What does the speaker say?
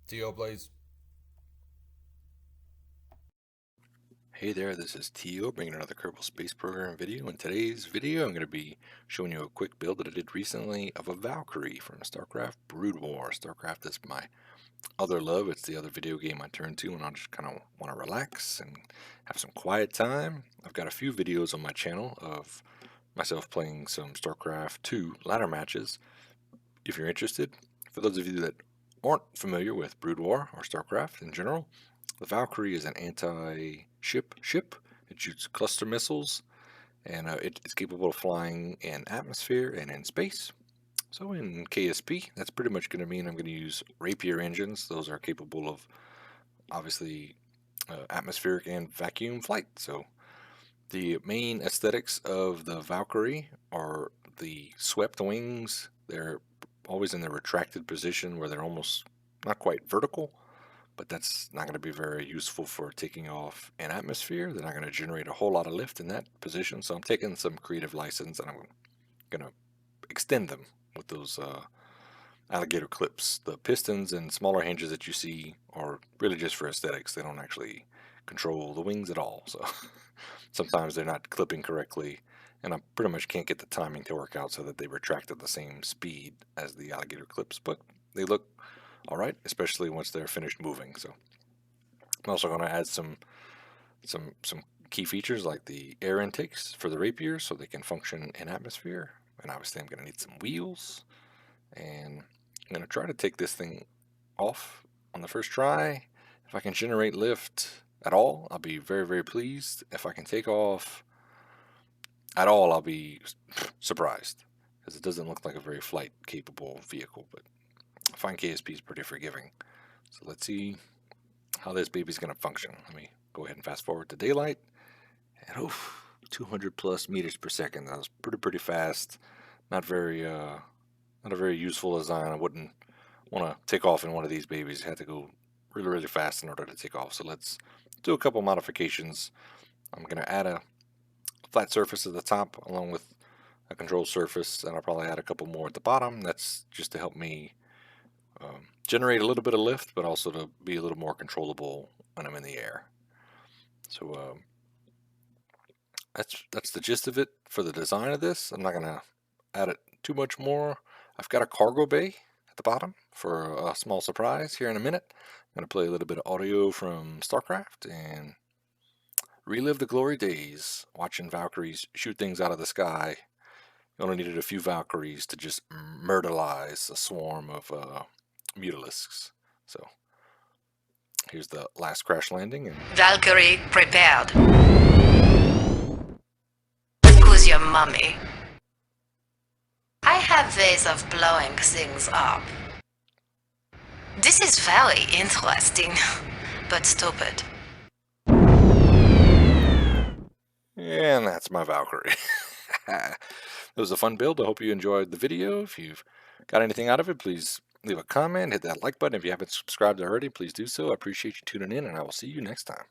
T.O. Blaze. Hey there, this is Tio bringing another Kerbal Space Program video. In today's video, I'm going to be showing you a quick build that I did recently of a Valkyrie from StarCraft Brood War. StarCraft is my other love. It's the other video game I turn to when I just kind of want to relax and have some quiet time. I've got a few videos on my channel of myself playing some StarCraft 2 ladder matches. If you're interested, for those of you that aren't familiar with Brood War or StarCraft in general, the Valkyrie is an anti-ship ship. It shoots cluster missiles, and it's capable of flying in atmosphere and in space. So in KSP, that's pretty much going to mean I'm going to use Rapier engines. Those are capable of, obviously, atmospheric and vacuum flight. So the main aesthetics of the Valkyrie are the swept wings. They're always in the retracted position where they're almost not quite vertical, but that's not going to be very useful for taking off in atmosphere. They're not going to generate a whole lot of lift in that position. So I'm taking some creative license and I'm going to extend them with those alligator clips. The pistons and smaller hinges that you see are really just for aesthetics. They don't actually control the wings at all. So sometimes they're not clipping correctly, and I pretty much can't get the timing to work out so that they retract at the same speed as the alligator clips, but they look all right, especially once they're finished moving. So I'm also going to add some key features like the air intakes for the rapiers so they can function in atmosphere, and obviously I'm going to need some wheels, and I'm going to try to take this thing off on the first try. If I can generate lift at all, I'll be very, very pleased. If I can take off at all, I'll be surprised, because it doesn't look like a very flight capable vehicle, but I find KSP is pretty forgiving. So let's see how this baby's going to function. Let me go ahead and fast forward to daylight, and 200 plus meters per second. That was pretty fast. Not a very useful design. I wouldn't want to take off in one of these babies. I had to go really fast in order to take off. So let's do a couple modifications. I'm going to add a flat surface at the top along with a control surface, and I'll probably add a couple more at the bottom. That's just to help me generate a little bit of lift, but also to be a little more controllable when I'm in the air. So that's the gist of it for the design of this. I'm not going to add it too much more. I've got a cargo bay at the bottom for a small surprise here in a minute. I'm going to play a little bit of audio from StarCraft and relive the glory days watching Valkyries shoot things out of the sky. You only needed a few Valkyries to just myrtleize a swarm of mutalisks. So here's the last crash landing. And Valkyrie prepared. Who's your mummy? I have ways of blowing things up. This is very interesting, but stupid. And that's my Valkyrie. It was a fun build. I hope you enjoyed the video. If you've got anything out of it, please leave a comment, hit that like button. If you haven't subscribed already, please do so. I appreciate you tuning in, and I will see you next time.